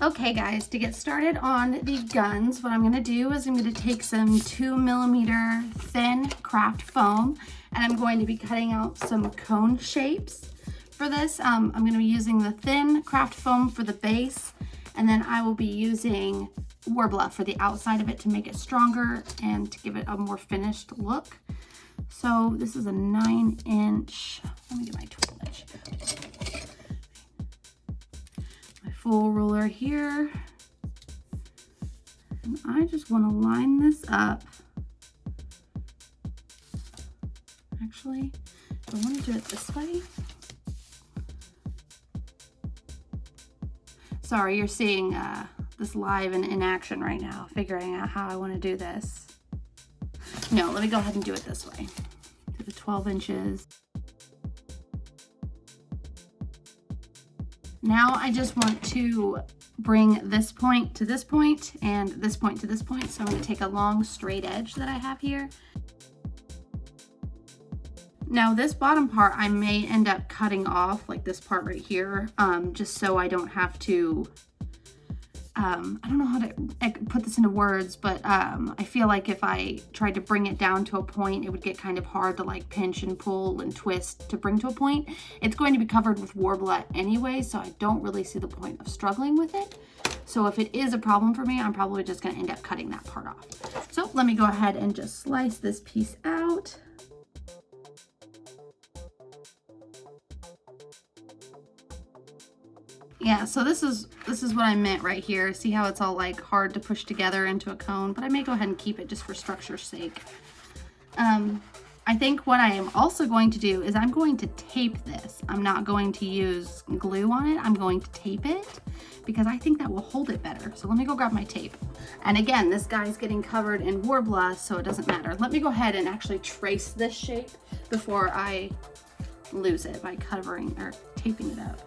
Okay guys, to get started on the guns, what I'm gonna do is I'm gonna take some 2mm thin craft foam and I'm going to be cutting out some cone shapes for this. I'm gonna be using the thin craft foam for the base, and then I will be using Worbla for the outside of it to make it stronger and to give it a more finished look. So this is a 9-inch, let me get my 12-inch. Full ruler here, and I just want to line this up. Actually, I want to do it this way. Sorry, you're seeing this live and in action right now, figuring out how I want to do this. No, let me go ahead and do it this way. Do the 12 inches. Now I just want to bring this point to this point and this point to this point. So I'm going to take a long straight edge that I have here. Now this bottom part I may end up cutting off, like this part right here, just so I don't have to, I don't know how to put this into words, but I feel like if I tried to bring it down to a point, it would get kind of hard to like pinch and pull and twist to bring to a point. It's going to be covered with Worbla anyway, so I don't really see the point of struggling with it. So if it is a problem for me, I'm probably just going to end up cutting that part off. So let me go ahead and just slice this piece out. Yeah, so this is what I meant right here. See how it's all like hard to push together into a cone, but I may go ahead and keep it just for structure's sake. I think what I am also going to do is I'm going to tape this. I'm not going to use glue on it. I'm going to tape it because I think that will hold it better. So let me go grab my tape. And again, this guy's getting covered in Worbla, so it doesn't matter. Let me go ahead and actually trace this shape before I lose it by covering or taping it up.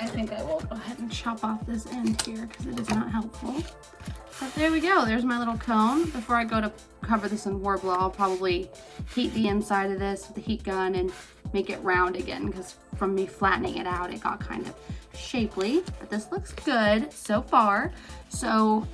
I think I will go ahead and chop off this end here because it is not helpful. But there we go, there's my little cone. Before I go to cover this in Worbla, I'll probably heat the inside of this with the heat gun and make it round again, because from me flattening it out, it got kind of shapely. But this looks good so far. So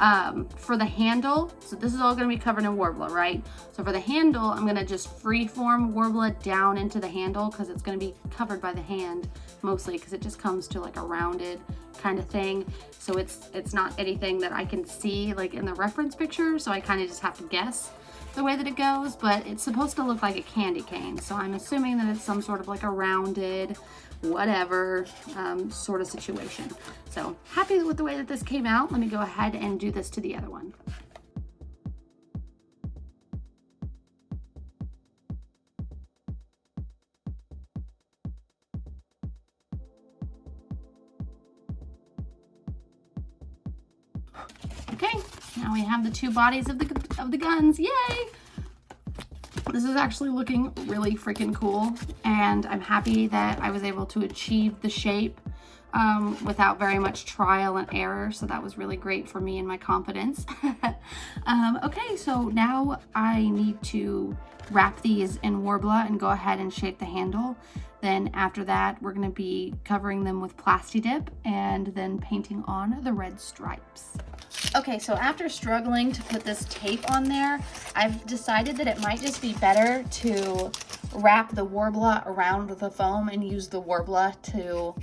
for the handle, so this is all gonna be covered in Worbla, right? So for the handle, I'm gonna just freeform Worbla down into the handle because it's gonna be covered by the hand mostly, because it just comes to like a rounded kind of thing. So it's not anything that I can see like in the reference picture, so I kind of just have to guess the way that it goes, but it's supposed to look like a candy cane. So I'm assuming that it's some sort of like a rounded, whatever sort of situation. So happy with the way that this came out. Let me go ahead and do this to the other one. Okay, now we have the two bodies of the guns. Yay! This is actually looking really freaking cool, and I'm happy that I was able to achieve the shape without very much trial and error, so that was really great for me and my confidence. Okay, so now I need to wrap these in Worbla and go ahead and shape the handle. Then after that, we're going to be covering them with Plasti Dip and then painting on the red stripes. Okay, so after struggling to put this tape on there, I've decided that it might just be better to wrap the Worbla around the foam and use the Worbla to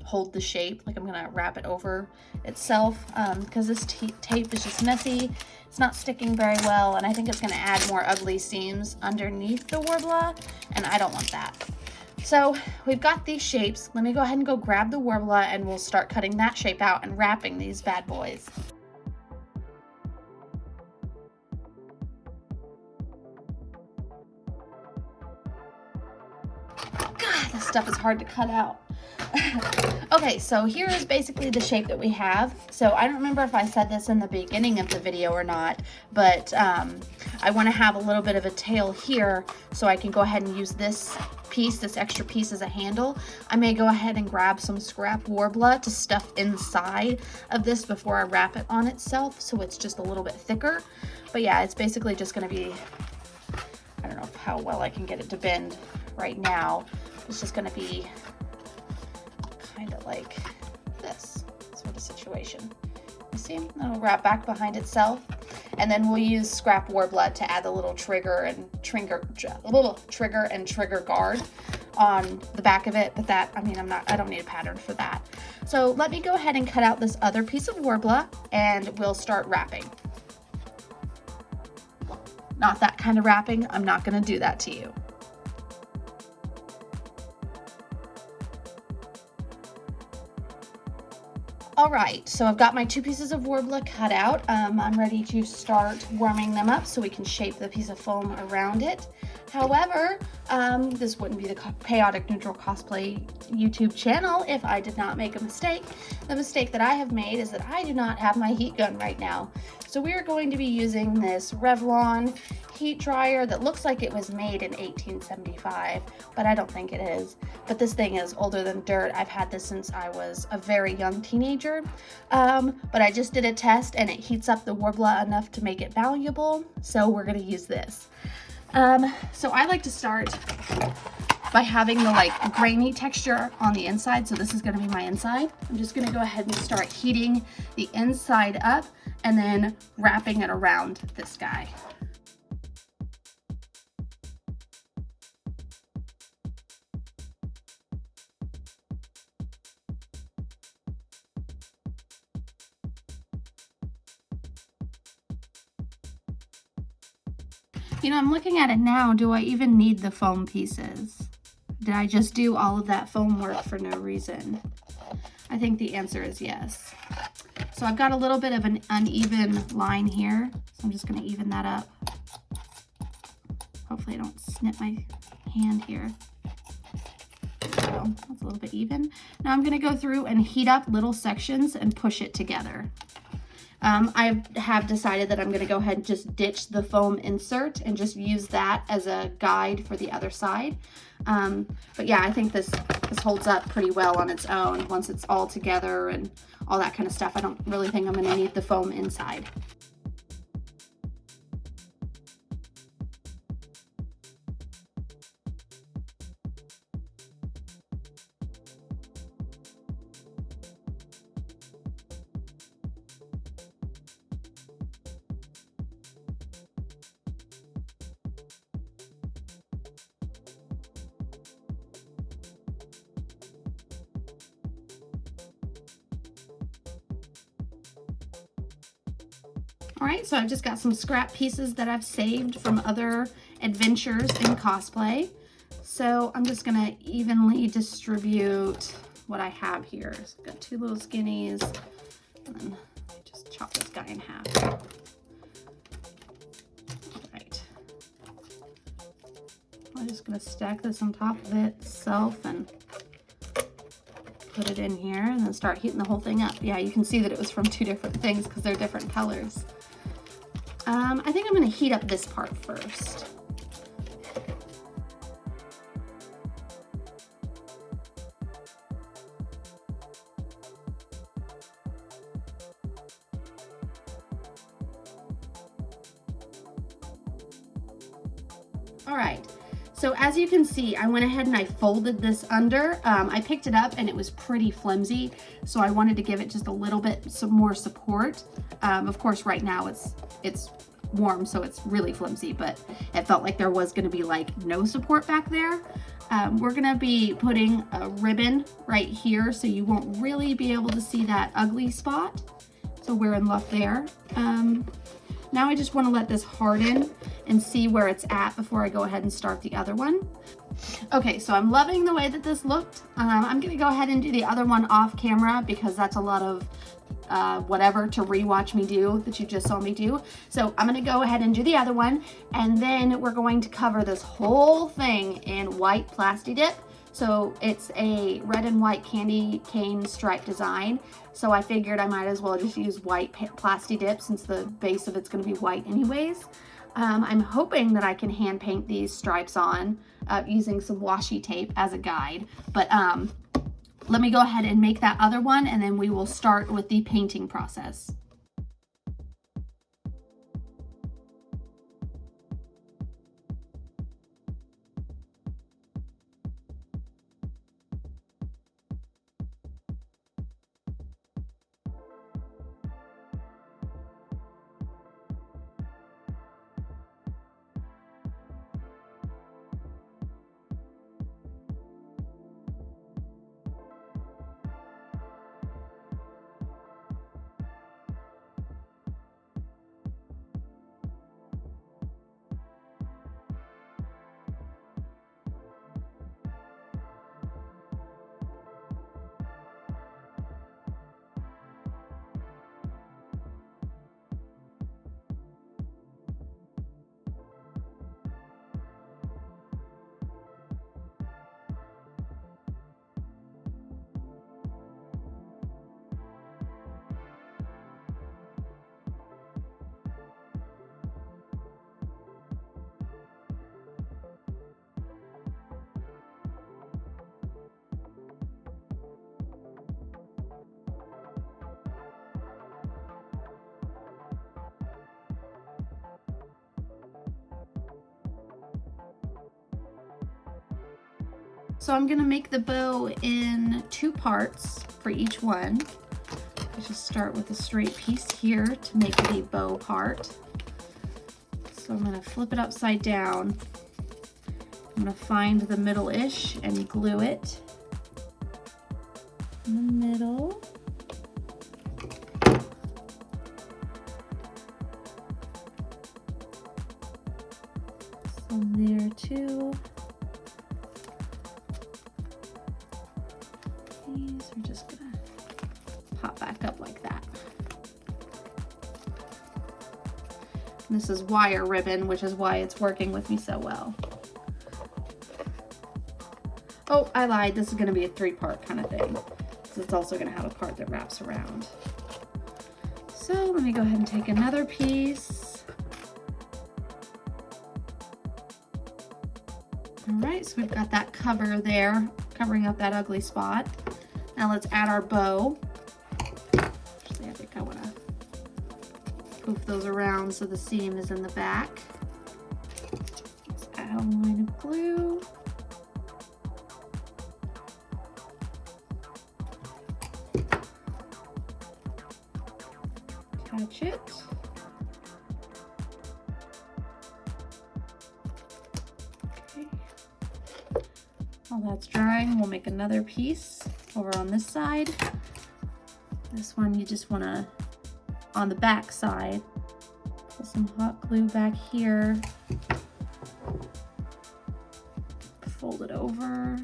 hold the shape. Like I'm gonna wrap it over itself because this tape is just messy. It's not sticking very well, and I think it's gonna add more ugly seams underneath the Worbla, and I don't want that. So we've got these shapes. Let me go ahead and go grab the Worbla and we'll start cutting that shape out and wrapping these bad boys. God, this stuff is hard to cut out. Okay, so here is basically the shape that we have. So I don't remember if I said this in the beginning of the video or not, but I want to have a little bit of a tail here so I can go ahead and use this piece, this extra piece, as a handle. I may go ahead and grab some scrap Worbla to stuff inside of this before I wrap it on itself, so it's just a little bit thicker. But yeah, it's basically just going to be, I don't know how well I can get it to bend right now. It's just going to be kind of like this sort of situation. You see, it'll wrap back behind itself, and then we'll use scrap Worbla to add the little trigger and trigger guard on the back of it. But that, I mean, I don't need a pattern for that. So let me go ahead and cut out this other piece of Worbla, and we'll start wrapping. Not that kind of wrapping. I'm not going to do that to you. All right, so I've got my 2 pieces of Worbla cut out. I'm ready to start warming them up so we can shape the piece of foam around it. However, this wouldn't be the Chaotic Neutral Cosplay YouTube channel if I did not make a mistake. The mistake that I have made is that I do not have my heat gun right now. So we are going to be using this Revlon heat dryer that looks like it was made in 1875, but I don't think it is. But this thing is older than dirt. I've had this since I was a very young teenager. But I just did a test and it heats up the Worbla enough to make it valuable. So we're gonna use this. So I like to start by having the like grainy texture on the inside. So this is gonna be my inside. I'm just gonna go ahead and start heating the inside up and then wrapping it around this guy. You know, I'm looking at it now. Do I even need the foam pieces? Did I just do all of that foam work for no reason? I think the answer is yes. So I've got a little bit of an uneven line here. So I'm just going to even that up. Hopefully I don't snip my hand here. So that's a little bit even. Now I'm going to go through and heat up little sections and push it together. I have decided that I'm going to go ahead and just ditch the foam insert and just use that as a guide for the other side. But yeah, I think this holds up pretty well on its own once it's all together and all that kind of stuff. I don't really think I'm going to need the foam inside. All right, so I've just got some scrap pieces that I've saved from other adventures in cosplay. So I'm just gonna evenly distribute what I have here. So I've got 2 little skinnies, and then just chop this guy in half. All right. I'm just gonna stack this on top of itself and put it in here and then start heating the whole thing up. Yeah, you can see that it was from 2 different things because they're different colors. I think I'm going to heat up this part first. All right. So as you can see, I went ahead and I folded this under. I picked it up and it was pretty flimsy, so I wanted to give it just a little bit some more support. Of course, right now it's warm, so it's really flimsy, but it felt like there was gonna be like no support back there. We're gonna be putting a ribbon right here, so you won't really be able to see that ugly spot. So we're in luck there. Now I just want to let this harden and see where it's at before I go ahead and start the other one. Okay, so I'm loving the way that this looked. I'm going to go ahead and do the other one off camera because that's a lot of whatever to rewatch me do that you just saw me do. So I'm going to go ahead and do the other one, and then we're going to cover this whole thing in white Plasti Dip So it's a red and white candy cane stripe design. So I figured I might as well just use white Plasti Dip since the base of it's going to be white anyways. I'm hoping that I can hand paint these stripes on using some washi tape as a guide. But let me go ahead and make that other one, and then we will start with the painting process. So I'm gonna make the bow in 2 parts for each one. I just start with a straight piece here to make the bow part. So I'm gonna flip it upside down. I'm gonna find the middle-ish and glue it in the middle. So there too. These are just gonna pop back up like that. And this is wire ribbon, which is why it's working with me so well. Oh, I lied. This is gonna be a 3-part kind of thing. So it's also gonna have a part that wraps around. So let me go ahead and take another piece. All right, so we've got that cover there, covering up that ugly spot. Now let's add our bow. Actually, I think I want to poof those around so the seam is in the back. Let's add a line of glue. Attach it. Okay. While that's drying, we'll make another piece over on this side. This one you just want to, on the back side, put some hot glue back here, fold it over,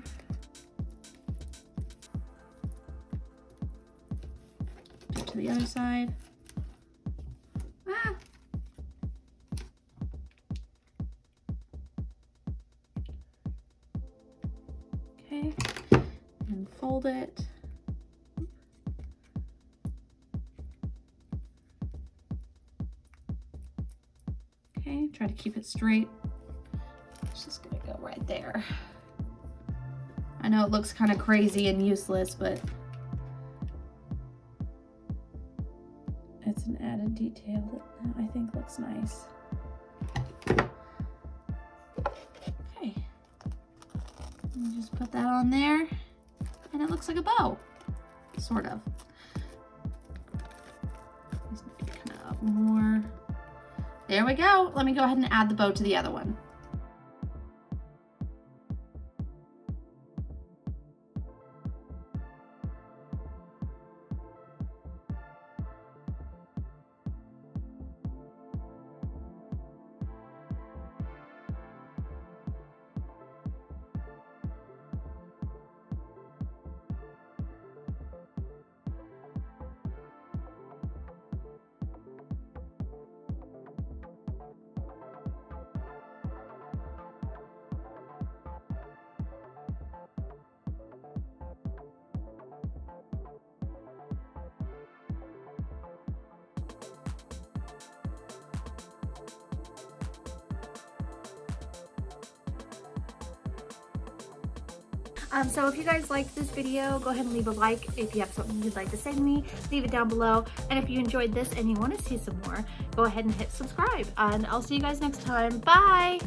do it to the other side. Okay, and fold it. Okay, try to keep it straight. It's just gonna go right there. I know it looks kind of crazy and useless, but it's an added detail that I think looks nice. Okay, and just put that on there, and it looks like a bow, sort of. Just need to kind of up more. There we go. Let me go ahead and add the bow to the other one. So if you guys liked this video, go ahead and leave a like. If you have something you'd like to say to me, leave it down below. And if you enjoyed this and you want to see some more, go ahead and hit subscribe. And I'll see you guys next time. Bye!